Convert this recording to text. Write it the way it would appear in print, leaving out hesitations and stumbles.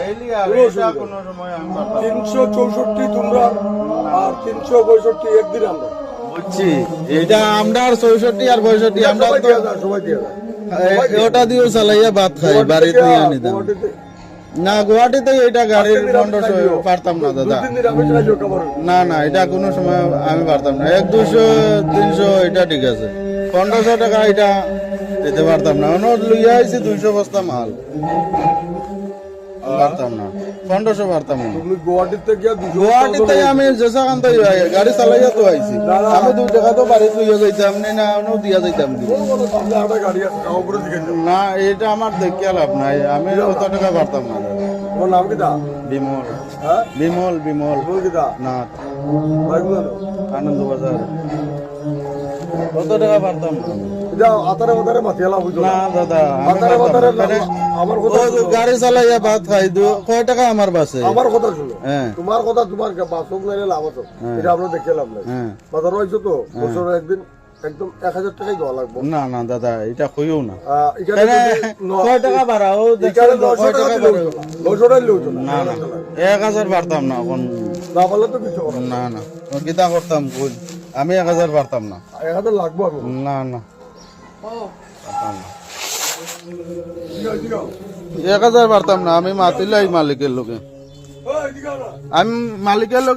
Daily আর এটা কোনো সময় আমি পারতাম না। 364 তোমরা আর 365 একদিন আমরা বুঝছি এটা আমরা আর 64 আর 65 আমরা সবাই তো দিয়ে যায়, সবাই দিয়ে যায়। ওটা দিয়েও চালাইয়া ভাত খাই বাড়িতে নিয়ে নিতাম গুয়াহাটিতে না গুয়াহাটিতে এটা গাড়ির 1500 পারতাম না দাদা 2-3 দিন আমি চাইলেও খাবার না না এটা কোনো সময় আমি পারতাম না 100-200 300 এটা ঠিক আছে 1500 টাকা এটা দিতে পারতাম না অন্য লইয়া আইছি 200 বস্তা মাল পারতাম না 1500 পারতাম না তুমি গুয়াহাটিতে গিয়া 200 গুয়াহাটিতে আমি যেসাখান তো গাড়ি চালাইয়া তো আইছি আমি 2 টাকা তো বাড়ি তুইয়া যাইতাম না অন্য দিয়া যাইতাম সামনে একটা গাড়ি আছে কাউ করে দিকে যাও। না এটা আমার দেখিয়া লাভ নাই আমি অত টাকা পারতাম না তোমার নাম কি দা? বিমল হ্যাঁ বিমল বিমল বল কি দা? না ভাই বলো আনন্দ বাজার কত টাকা পারতাম না এটা আতারে মাতিয়ালা বুঝো না দাদা আমি আতারে পারতাম না। আতারে আমার কথা ও গাড়ি চালাইয়া ভাত খাই কয় টাকা আমার বাসে আমার কথা শুনো হ্যাঁ তোমার কথা তোমার বাসক নাইলে লাভ আছে এটা আমরা দেখে লাভ নাই হ্যাঁ বাজার হয়েছে তো বছরে একদিন একদম 1000 টাকাই দেওয়া লাগবে না না দাদা এটা কইও না এখানে কয় টাকা বাড়াও এখানে 900 কয় টাকা টাকা দিলেও বাড়াও? চলে 900 টাকা দিলেও চলে না না 1000 পারতাম না কোন না পারলে তো কিছু করো না না গীতা করতাম কই আমি 1000 পারতাম না 1000 লাগবে আমি না না পারতাম না দিগাও 1000 পারতাম না আমি মাতিলাই মালিকের লোকে ওই দিগাও না আমি মালিকের লোকে